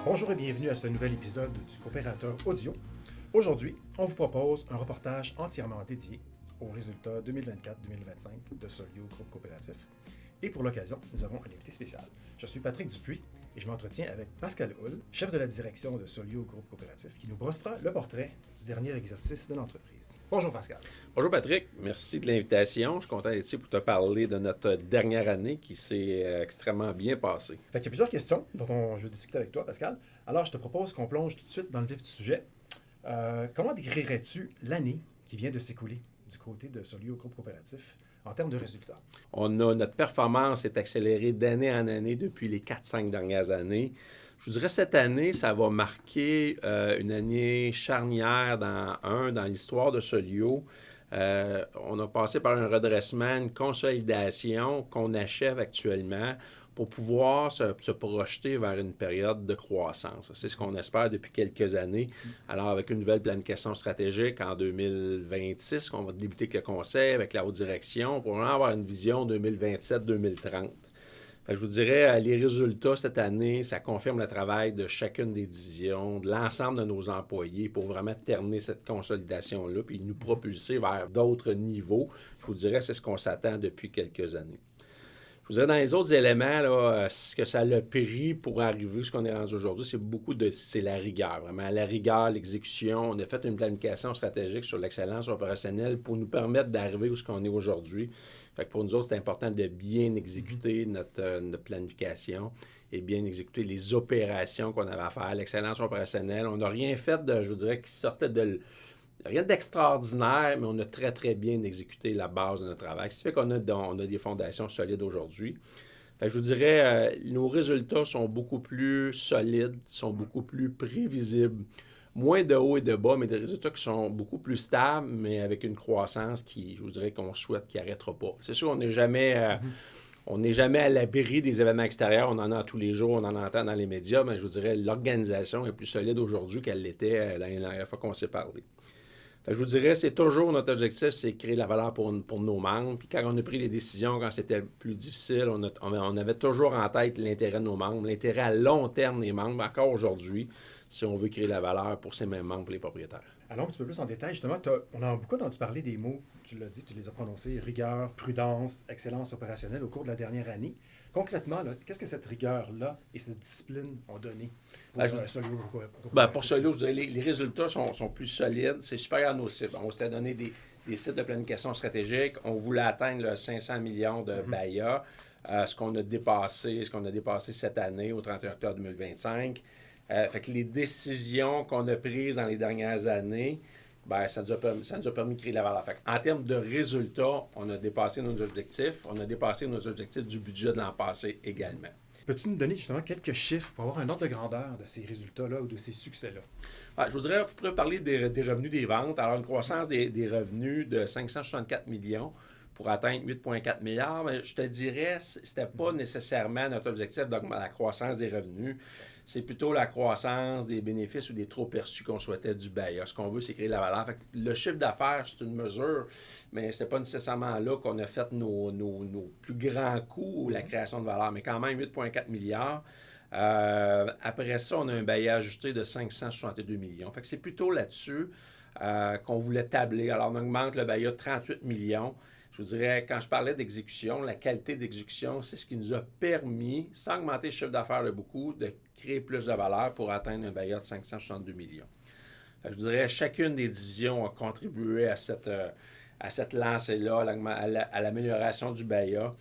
Bonjour et bienvenue à ce nouvel épisode du Coopérateur Audio. Aujourd'hui, on vous propose un reportage entièrement dédié aux résultats 2024-2025 de Solio Groupe Coopératif. Et pour l'occasion, nous avons un invité spécial. Je suis Patrick Dupuis et je m'entretiens avec Pascal Hull, chef de la direction de Solio Groupe Coopératif, qui nous brossera le portrait du dernier exercice de l'entreprise. Bonjour Pascal. Bonjour Patrick, merci de l'invitation. Je suis content d'être ici pour te parler de notre dernière année qui s'est extrêmement bien passée. Il y a plusieurs questions dont je vais discuter avec toi, Pascal. Alors, je te propose qu'on plonge tout de suite dans le vif du sujet. Comment décrirais-tu l'année qui vient de s'écouler du côté de Solio Groupe Coopératif en termes de résultats? Notre performance est accélérée d'année en année depuis les 4-5 dernières années. Je vous dirais cette année, ça va marquer une année charnière dans l'histoire de Solio. On a passé par un redressement, une consolidation qu'on achève actuellement pour pouvoir se projeter vers une période de croissance. C'est ce qu'on espère depuis quelques années. Alors, avec une nouvelle planification stratégique en 2026, qu'on va débuter avec le conseil, avec la haute direction, pour vraiment avoir une vision 2027-2030. Je vous dirais, les résultats cette année, ça confirme le travail de chacune des divisions, de l'ensemble de nos employés pour vraiment terminer cette consolidation-là puis nous propulser vers d'autres niveaux. Je vous dirais, c'est ce qu'on s'attend depuis quelques années. Je vous dirais, dans les autres éléments, là, ce que ça a pris pour arriver, ce qu'on est rendu aujourd'hui, c'est la rigueur. Vraiment, la rigueur, l'exécution. On a fait une planification stratégique sur l'excellence opérationnelle pour nous permettre d'arriver où ce qu'on est aujourd'hui. Fait que pour nous autres, c'est important de bien exécuter notre planification et bien exécuter les opérations qu'on avait à faire. L'excellence opérationnelle, on n'a rien fait je vous dirais, qui sortait rien d'extraordinaire, mais on a très, très bien exécuté la base de notre travail. Ce qui fait qu'on a des fondations solides aujourd'hui. Fait que je vous dirais, nos résultats sont beaucoup plus solides, sont beaucoup plus prévisibles. Moins de hauts et de bas, mais des résultats qui sont beaucoup plus stables, mais avec une croissance qui, je vous dirais, qu'on souhaite qui n'arrêtera pas. C'est sûr, on n'est jamais à l'abri des événements extérieurs. On en a tous les jours, on en entend dans les médias, mais je vous dirais, l'organisation est plus solide aujourd'hui qu'elle l'était dans les dernières fois qu'on s'est parlé. Fait que je vous dirais, c'est toujours notre objectif, c'est créer la valeur pour nos membres. Puis quand on a pris les décisions, quand c'était plus difficile, on avait toujours en tête l'intérêt de nos membres, l'intérêt à long terme des membres, encore aujourd'hui, si on veut créer la valeur pour ces mêmes membres, pour les propriétaires. Allons un petit peu plus en détail. Justement, on a beaucoup entendu parler des mots, tu l'as dit, tu les as prononcés, rigueur, prudence, excellence opérationnelle au cours de la dernière année. Concrètement, là, qu'est-ce que cette rigueur-là et cette discipline ont donné pour Solio? Pour Solio, je dirais les résultats sont plus solides. C'est supérieur à nos cibles. On s'était donné des cibles de planification stratégique. On voulait atteindre le 500 millions de BAIA, ce qu'on a dépassé cette année au 31 octobre 2025. Fait que les décisions qu'on a prises dans les dernières années, ça nous a permis de créer de la valeur. Fait en termes de résultats, on a dépassé nos objectifs. On a dépassé nos objectifs du budget de l'an passé également. Peux-tu nous donner justement quelques chiffres pour avoir un ordre de grandeur de ces résultats-là ou de ces succès-là? Je vous dirais, on pourrait parler des revenus des ventes. Alors, une croissance des revenus de 564 millions pour atteindre 8,4 milliards. Mais je te dirais, c'était pas nécessairement notre objectif d'augmenter la croissance des revenus. C'est plutôt la croissance des bénéfices ou des trop perçus qu'on souhaitait du BAIA. Ce qu'on veut, c'est créer de la valeur. Fait que le chiffre d'affaires, c'est une mesure, mais ce n'est pas nécessairement là qu'on a fait nos plus grands coûts ou la création de valeur. Mais quand même, 8,4 milliards. Après ça, on a un BAIA ajusté de 562 millions. Fait que c'est plutôt là-dessus qu'on voulait tabler. Alors, on augmente le BAIA de 38 millions. Je vous dirais, quand je parlais d'exécution, la qualité d'exécution, c'est ce qui nous a permis, sans augmenter le chiffre d'affaires de beaucoup, de créer plus de valeur pour atteindre un BAIA de 562 millions. Je vous dirais, chacune des divisions a contribué à cette lancée-là, à l'amélioration du BAIA.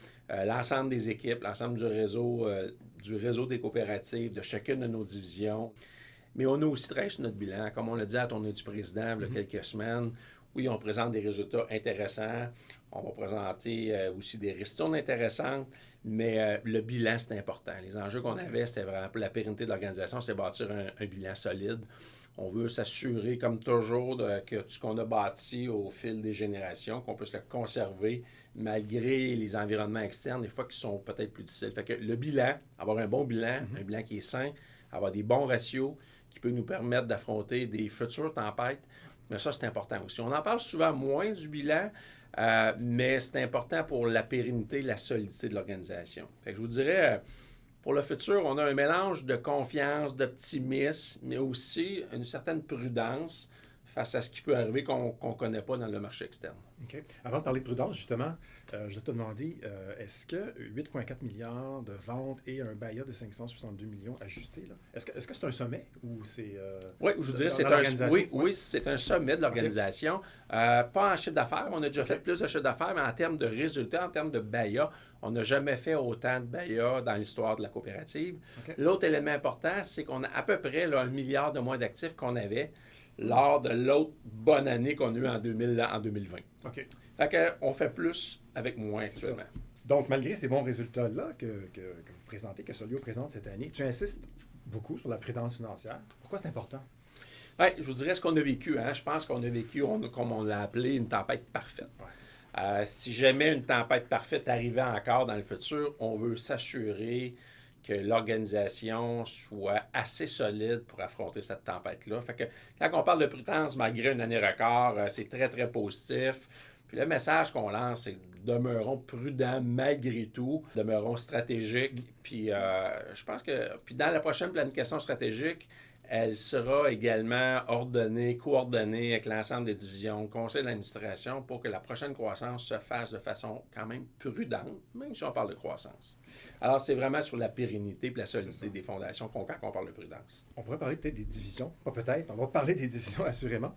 L'ensemble des équipes, l'ensemble du réseau des coopératives, de chacune de nos divisions. Mais on a aussi travaillé sur notre bilan. Comme on l'a dit à la tournée du président il y a quelques semaines, oui, on présente des résultats intéressants. On va présenter aussi des ristournes intéressantes, mais le bilan, c'est important. Les enjeux qu'on avait, c'était vraiment pour la pérennité de l'organisation, c'est bâtir un bilan solide. On veut s'assurer, comme toujours, que tout ce qu'on a bâti au fil des générations, qu'on puisse le conserver malgré les environnements externes, des fois qui sont peut-être plus difficiles. Fait que le bilan, avoir un bon bilan, un bilan qui est sain, avoir des bons ratios qui peut nous permettre d'affronter des futures tempêtes, mais ça, c'est important aussi. On en parle souvent moins du bilan, mais c'est important pour la pérennité et la solidité de l'organisation. Fait que je vous dirais, Pour le futur, on a un mélange de confiance, d'optimisme, mais aussi une certaine prudence face à ce qui peut arriver qu'on ne connaît pas dans le marché externe. OK. Avant de parler de prudence, justement, je dois te demander, est-ce que 8,4 milliards de ventes et un BAIA de 562 millions ajustés, là, est-ce que c'est un sommet ou c'est Oui, je vous dirais c'est c'est un sommet de l'organisation. Pas en chiffre d'affaires, on a déjà fait plus de chiffre d'affaires, mais en termes de résultats, en termes de BAIA, on n'a jamais fait autant de BAIA dans l'histoire de la coopérative. OK. L'autre élément important, c'est qu'on a à peu près là, 1 milliard de moins d'actifs qu'on avait lors de l'autre bonne année qu'on a eue en 2020. OK. Fait qu'on fait plus avec moins C'est actuellement. Donc, malgré ces bons résultats-là que vous présentez, que Solio présente cette année, tu insistes beaucoup sur la prudence financière. Pourquoi c'est important? Oui, je vous dirais ce qu'on a vécu. Hein? Je pense qu'on a vécu, comme on l'a appelé, une tempête parfaite. Ouais. Si jamais une tempête parfaite arrivait encore dans le futur, on veut s'assurer que l'organisation soit assez solide pour affronter cette tempête-là. Fait que quand on parle de prudence, malgré une année record, c'est très, très positif. Puis le message qu'on lance, c'est demeurons prudents malgré tout, demeurons stratégiques. Puis je pense que puis dans la prochaine planification stratégique, elle sera également ordonnée, coordonnée avec l'ensemble des divisions, conseil d'administration, pour que la prochaine croissance se fasse de façon quand même prudente, même si on parle de croissance. Alors, c'est vraiment sur la pérennité et la solidité des fondations quand on parle de prudence. On pourrait parler peut-être des divisions. Pas peut-être, on va parler des divisions assurément.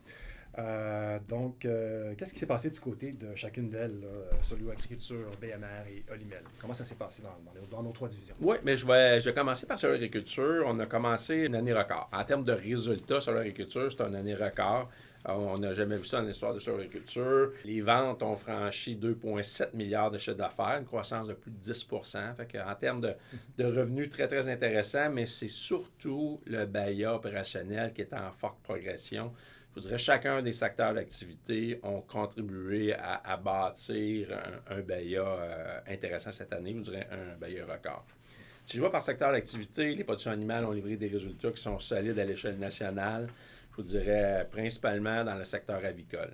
Qu'est-ce qui s'est passé du côté de chacune d'elles, Solio Agriculture, BMR et Olimel? Comment ça s'est passé dans nos trois divisions? Oui, mais je vais commencer par Solio Agriculture. On a commencé une année record. En termes de résultats, Solio Agriculture, c'est une année record. On n'a jamais vu ça dans l'histoire de Solio Agriculture. Les ventes ont franchi 2,7 milliards de chiffre d'affaires, une croissance de plus de 10 Fait qu'en termes de revenus, très, très intéressant, mais c'est surtout le BAIA opérationnel qui est en forte progression. Je vous dirais, chacun des secteurs d'activité ont contribué à bâtir un BAIA intéressant cette année. Je vous dirais un BAIA record. Si je vois par secteur d'activité, les productions animales ont livré des résultats qui sont solides à l'échelle nationale. Je vous dirais principalement dans le secteur avicole.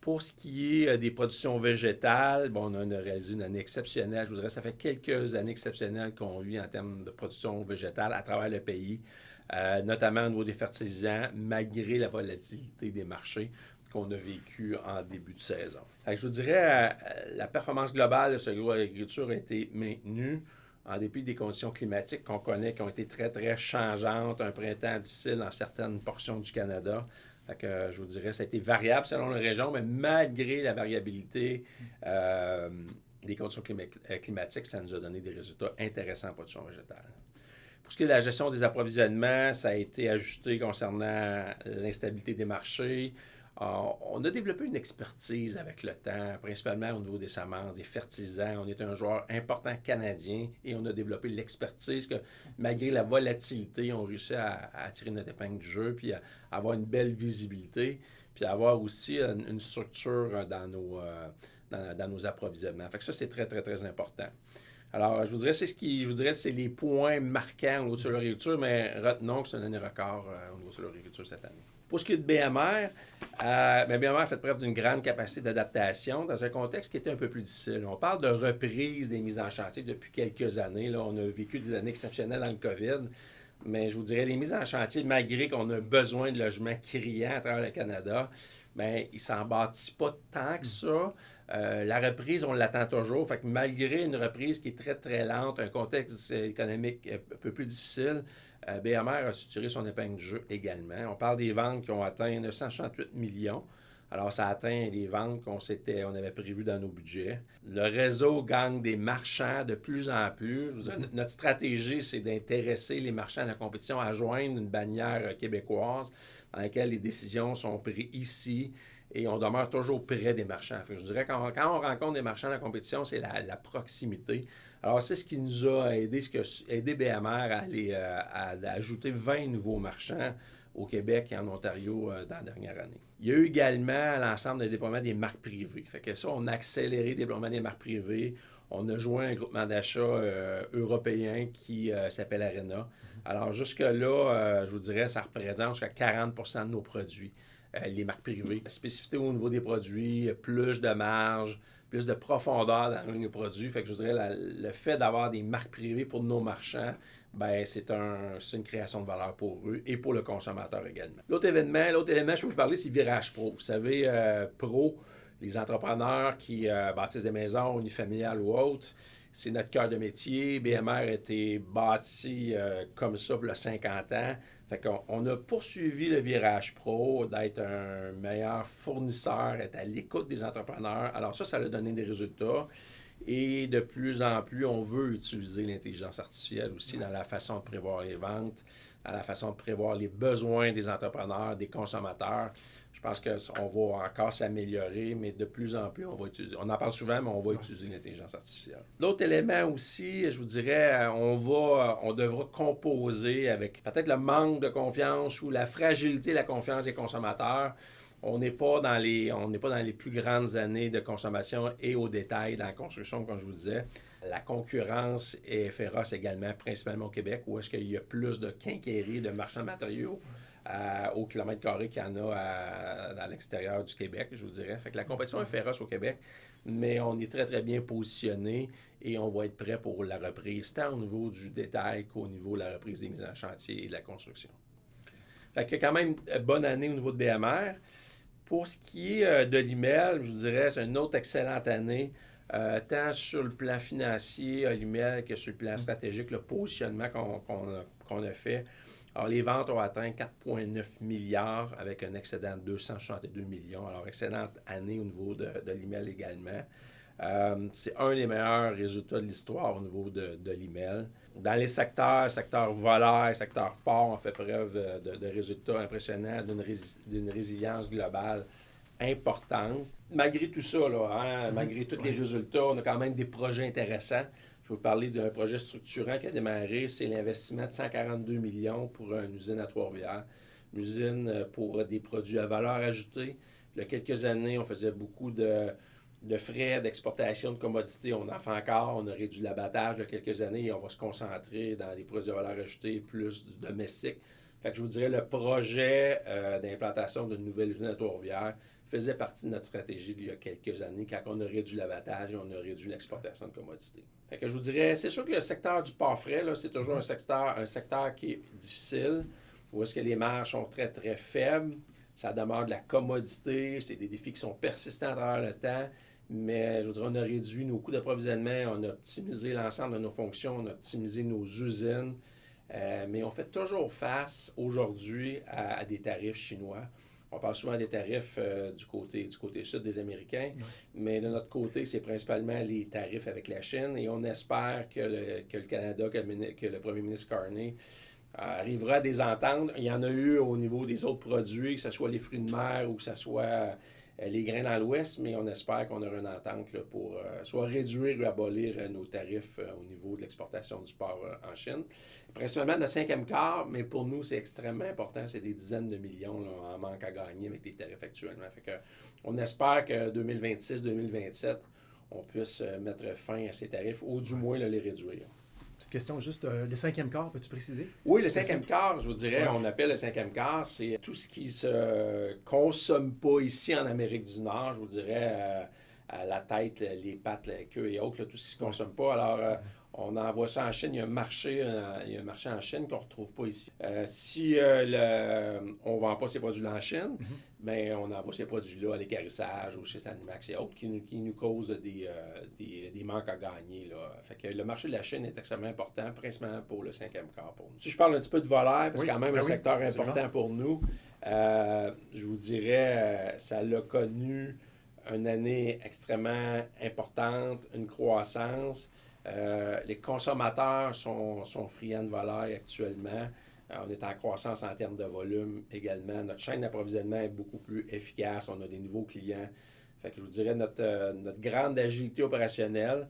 Pour ce qui est des productions végétales, bon, on a réalisé une année exceptionnelle. Je vous dirais, ça fait quelques années exceptionnelles qu'on vit en termes de production végétale à travers le pays. Notamment au niveau des fertilisants, malgré la volatilité des marchés qu'on a vécu en début de saison. Fait que je vous dirais, la performance globale de Solio Agriculture a été maintenue en dépit des conditions climatiques qu'on connaît, qui ont été très, très changeantes, un printemps difficile dans certaines portions du Canada. Fait que, je vous dirais, ça a été variable selon les régions, mais malgré la variabilité des conditions climatiques, ça nous a donné des résultats intéressants en production végétale. Pour ce qui est de la gestion des approvisionnements, ça a été ajusté concernant l'instabilité des marchés. On a développé une expertise avec le temps, principalement au niveau des semences, des fertilisants. On est un joueur important canadien et on a développé l'expertise que, malgré la volatilité, on réussit à tirer notre épingle du jeu puis à avoir une belle visibilité, puis à avoir aussi une structure dans nos approvisionnements. Fait que ça, c'est très, très, très important. Alors, je vous dirais, c'est les points marquants au niveau de Solio Agriculture, mais retenons que c'est une année record au niveau de Solio Agriculture cette année. Pour ce qui est de BMR, BMR a fait preuve d'une grande capacité d'adaptation dans un contexte qui était un peu plus difficile. On parle de reprise des mises en chantier depuis quelques années. Là, on a vécu des années exceptionnelles dans le COVID, mais je vous dirais, les mises en chantier, malgré qu'on a besoin de logements criants à travers le Canada, bien, ils ne s'en bâtissent pas tant que ça. La reprise, on l'attend toujours. Fait que malgré une reprise qui est très, très lente, un contexte économique un peu plus difficile, BMR a su tirer son épingle du jeu également. On parle des ventes qui ont atteint 968 millions. Alors, ça atteint les ventes qu'on avait prévues dans nos budgets. Le réseau gagne des marchands de plus en plus. Je vous dirais, notre stratégie, c'est d'intéresser les marchands de la compétition à joindre une bannière québécoise dans laquelle les décisions sont prises ici et on demeure toujours près des marchands. Fait que je dirais quand on rencontre des marchands de la compétition, c'est la proximité. Alors, c'est ce qui nous a aidé BMR à ajouter 20 nouveaux marchands au Québec et en Ontario dans la dernière année. Il y a eu également l'ensemble des déploiements des marques privées. Fait que ça, on a accéléré le déploiement des marques privées. On a joint un groupement d'achat européen qui s'appelle Arena. Alors, jusque-là, je vous dirais, ça représente jusqu'à 40 % de nos produits, les marques privées. La spécificité au niveau des produits, plus de marge, plus de profondeur dans la ligne de produits. Fait que je dirais le fait d'avoir des marques privées pour nos marchands, ben c'est une création de valeur pour eux et pour le consommateur également. L'autre élément, je peux vous parler, c'est Virage Pro. Vous savez, Pro, les entrepreneurs qui bâtissent des maisons unifamiliales ou autres, c'est notre cœur de métier. BMR a été bâti comme ça il y a 50 ans. Fait qu'on a poursuivi le Virage Pro, d'être un meilleur fournisseur, être à l'écoute des entrepreneurs. Alors ça a donné des résultats. Et de plus en plus, on veut utiliser l'intelligence artificielle aussi dans la façon de prévoir les ventes, dans la façon de prévoir les besoins des entrepreneurs, des consommateurs. Je pense qu'on va encore s'améliorer, mais de plus en plus, on va utiliser. On en parle souvent, mais on va utiliser l'intelligence artificielle. L'autre élément aussi, je vous dirais, on devra composer avec peut-être le manque de confiance ou la fragilité de la confiance des consommateurs. On n'est pas dans les plus grandes années de consommation et au détail dans la construction, comme je vous disais. La concurrence est féroce également, principalement au Québec, où est-ce qu'il y a plus de quincailleries, de marchands de matériaux au kilomètre carré qu'il y en a à l'extérieur du Québec, je vous dirais. Fait que la compétition est féroce au Québec, mais on est très, très bien positionné et on va être prêt pour la reprise, tant au niveau du détail qu'au niveau de la reprise des mises en chantier et de la construction. Fait que quand même, bonne année au niveau de BMR. Pour ce qui est de l'IMEL, je vous dirais, c'est une autre excellente année, tant sur le plan financier à l'IMEL que sur le plan stratégique, le positionnement qu'on a fait. Alors, les ventes ont atteint 4,9 milliards avec un excédent de 262 millions. Alors, excellente année au niveau de l'IMEL également. C'est un des meilleurs résultats de l'histoire au niveau de l'IMEL. Dans les secteur volaille, secteur port, on fait preuve de résultats impressionnants, d'une résilience globale importante. Malgré tout ça, malgré tous les résultats, on a quand même des projets intéressants. Je vais vous parler d'un projet structurant qui a démarré, c'est l'investissement de 142 millions pour une usine à Trois-Rivières. Une usine pour des produits à valeur ajoutée. Il y a quelques années, on faisait beaucoup de frais d'exportation de commodités. On en fait encore. On a réduit l'abattage il y a quelques années et on va se concentrer dans des produits à valeur ajoutée plus du domestique. Fait que je vous dirais, le projet d'implantation d'une nouvelle usine à Trois-Rivières faisait partie de notre stratégie il y a quelques années quand on a réduit l'abattage et on a réduit l'exportation de commodités. Fait que je vous dirais, c'est sûr que le secteur du port frais, là, c'est toujours un secteur qui est difficile, où est-ce que les marges sont très, très faibles. Ça demeure de la commodité, c'est des défis qui sont persistants à travers le temps. Mais je vous dirais, on a réduit nos coûts d'approvisionnement, on a optimisé l'ensemble de nos fonctions, on a optimisé nos usines. Mais on fait toujours face aujourd'hui à des tarifs chinois. On parle souvent des tarifs du côté sud des Américains, mais de notre côté, c'est principalement les tarifs avec la Chine. Et on espère que le Canada, que le premier ministre Carney arrivera à des ententes. Il y en a eu au niveau des autres produits, que ce soit les fruits de mer ou que ce soit les grains dans l'Ouest, mais on espère qu'on aura une entente là, pour soit réduire ou abolir nos tarifs au niveau de l'exportation du porc en Chine. Principalement le 5e quart, mais pour nous, c'est extrêmement important. C'est des dizaines de millions là, en manque à gagner avec les tarifs actuellement. Fait que, on espère que 2026-2027, on puisse mettre fin à ces tarifs ou du moins là, les réduire. Petite question juste, le 5e quart, peux-tu préciser? Oui, le 5e quart, je vous dirais, on appelle le 5e quart, c'est tout ce qui se consomme pas ici en Amérique du Nord, je vous dirais, la tête, les pattes, la queue et autres, là, tout ce qui se consomme pas. Alors, on envoie ça en Chine, il y a un marché en Chine qu'on ne retrouve pas ici. Si on ne vend pas ces produits-là en Chine, ben, on envoie ces produits-là à l'équarrissage ou chez Sanimax et autres qui nous causent des manques à gagner. Là. Fait que le marché de la Chine est extrêmement important, principalement pour le 5e quart pour nous. Si je parle un petit peu de volaille, parce que c'est quand même un secteur important pour nous, je vous dirais, ça a connu une année extrêmement importante, une croissance. Les consommateurs sont friands de volaille actuellement. On est en croissance en termes de volume également. Notre chaîne d'approvisionnement est beaucoup plus efficace. On a des nouveaux clients. Fait que je vous dirais notre grande agilité opérationnelle,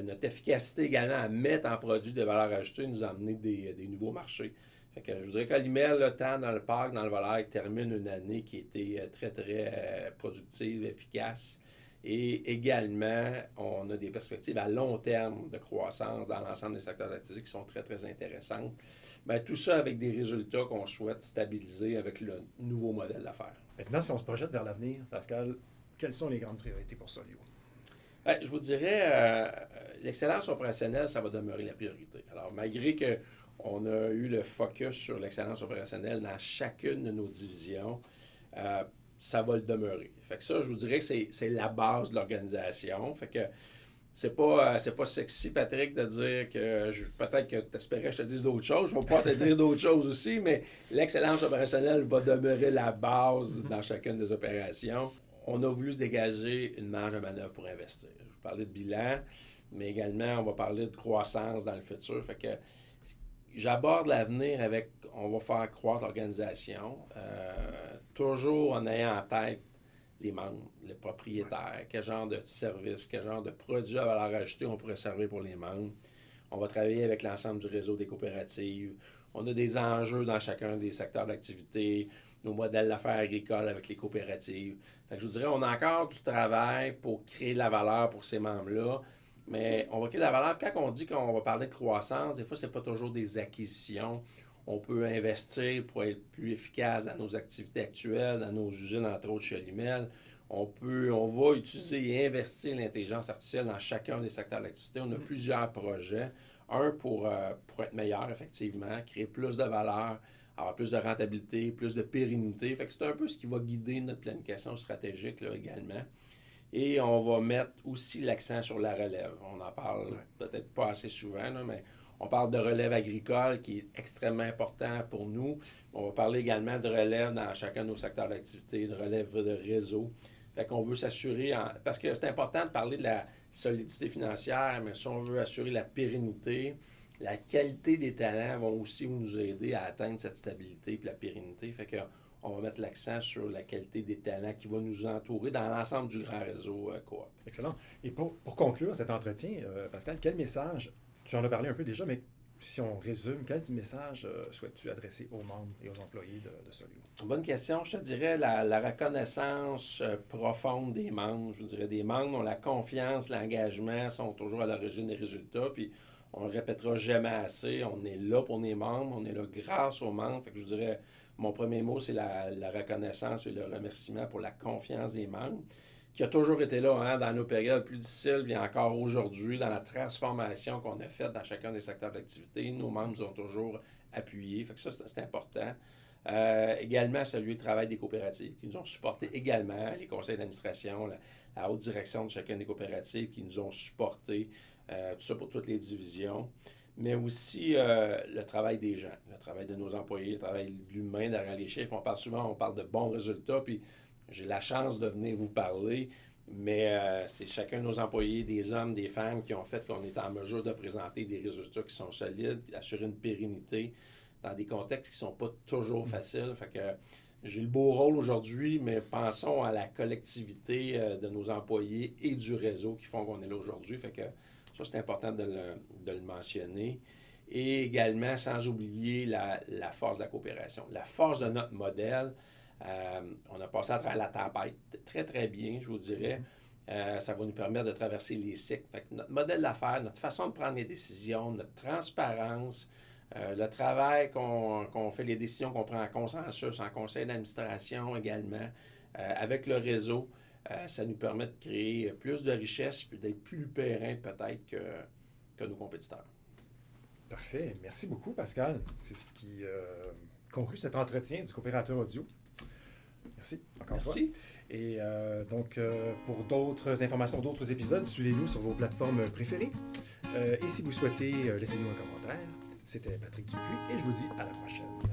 notre efficacité également à mettre en produit de valeur ajoutée nous a amené des nouveaux marchés. Fait que je vous dirais qu'Alimel, tant dans le parc, dans le volaille, termine une année qui était très, très productive, efficace. Et également, on a des perspectives à long terme de croissance dans l'ensemble des secteurs d'activité qui sont très, très intéressantes. Bien, tout ça avec des résultats qu'on souhaite stabiliser avec le nouveau modèle d'affaires. Maintenant, si on se projette vers l'avenir, Pascal, quelles sont les grandes priorités pour Solio? Ben, je vous dirais, l'excellence opérationnelle, ça va demeurer la priorité. Alors, malgré qu'on a eu le focus sur l'excellence opérationnelle dans chacune de nos divisions, ça va le demeurer. Fait que ça, je vous dirais que c'est la base de l'organisation. Fait que c'est pas sexy, Patrick, de dire que peut-être que tu espérais que je te dise d'autres choses. Je vais pouvoir te dire d'autres choses aussi, mais l'excellence opérationnelle va demeurer la base dans chacune des opérations. On a voulu se dégager une marge de manœuvre pour investir. Je vous parlais de bilan, mais également, on va parler de croissance dans le futur. Fait que j'aborde l'avenir avec, on va faire croître l'organisation, toujours en ayant en tête les membres, les propriétaires, quel genre de services, quel genre de produits à valeur ajoutée on pourrait servir pour les membres. On va travailler avec l'ensemble du réseau des coopératives. On a des enjeux dans chacun des secteurs d'activité, nos modèles d'affaires agricoles avec les coopératives. Fait que je vous dirais, on a encore du travail pour créer de la valeur pour ces membres-là, mais on va créer de la valeur. Quand on dit qu'on va parler de croissance, des fois, ce n'est pas toujours des acquisitions. On peut investir pour être plus efficace dans nos activités actuelles, dans nos usines, entre autres chez Lumel. On va utiliser et investir l'intelligence artificielle dans chacun des secteurs d'activité. On a plusieurs projets. Un, pour être meilleur, effectivement, créer plus de valeur, avoir plus de rentabilité, plus de pérennité. Fait que c'est un peu ce qui va guider notre planification stratégique là, également. Et on va mettre aussi l'accent sur la relève. On en parle peut-être pas assez souvent, là, mais on parle de relève agricole qui est extrêmement important pour nous. On va parler également de relève dans chacun de nos secteurs d'activité, de relève de réseau. Fait qu'on veut s'assurer, parce que c'est important de parler de la solidité financière, mais si on veut assurer la pérennité, la qualité des talents vont aussi nous aider à atteindre cette stabilité et la pérennité. Fait qu'on va mettre l'accent sur la qualité des talents qui va nous entourer dans l'ensemble du grand réseau Coop. Excellent. Et pour conclure cet entretien, Pascal, quel message, tu en as parlé un peu déjà, mais si on résume, quel message souhaites-tu adresser aux membres et aux employés de Solio? Bonne question. Je te dirais la reconnaissance profonde des membres. Je vous dirais des membres dont la confiance, l'engagement sont toujours à l'origine des résultats. Puis on le répétera jamais assez. On est là pour les membres. On est là grâce aux membres. Fait que je vous dirais, mon premier mot, c'est la reconnaissance et le remerciement pour la confiance des membres, qui a toujours été là dans nos périodes plus difficiles, bien encore aujourd'hui, dans la transformation qu'on a faite dans chacun des secteurs d'activité. Nos membres nous ont toujours appuyés. Fait que ça, c'est important. Également, celui du travail des coopératives, qui nous ont supportés également, les conseils d'administration, la haute direction de chacune des coopératives, qui nous ont supportés, tout ça pour toutes les divisions. Mais aussi le travail des gens, le travail de nos employés, le travail de l'humain derrière les chiffres. On parle de bons résultats, puis j'ai la chance de venir vous parler, mais c'est chacun de nos employés, des hommes, des femmes, qui ont fait qu'on est en mesure de présenter des résultats qui sont solides, assurer une pérennité dans des contextes qui ne sont pas toujours faciles. Fait que j'ai le beau rôle aujourd'hui, mais pensons à la collectivité de nos employés et du réseau qui font qu'on est là aujourd'hui. Fait que ça, c'est important de le mentionner. Et également, sans oublier la force de la coopération. La force de notre modèle, on a passé à travers la tempête très, très bien, je vous dirais. Ça va nous permettre de traverser les cycles. Fait que notre modèle d'affaires, notre façon de prendre les décisions, notre transparence, le travail qu'on fait, les décisions qu'on prend en consensus, en conseil d'administration également, avec le réseau, ça nous permet de créer plus de richesse et d'être plus périn peut-être que nos compétiteurs. Parfait. Merci beaucoup, Pascal. C'est ce qui conclut cet entretien du coopérateur audio. Merci encore une fois. Merci. Et donc, pour d'autres informations, d'autres épisodes, suivez-nous sur vos plateformes préférées. Et si vous souhaitez, laissez-nous un commentaire. C'était Patrick Dupuis et je vous dis à la prochaine.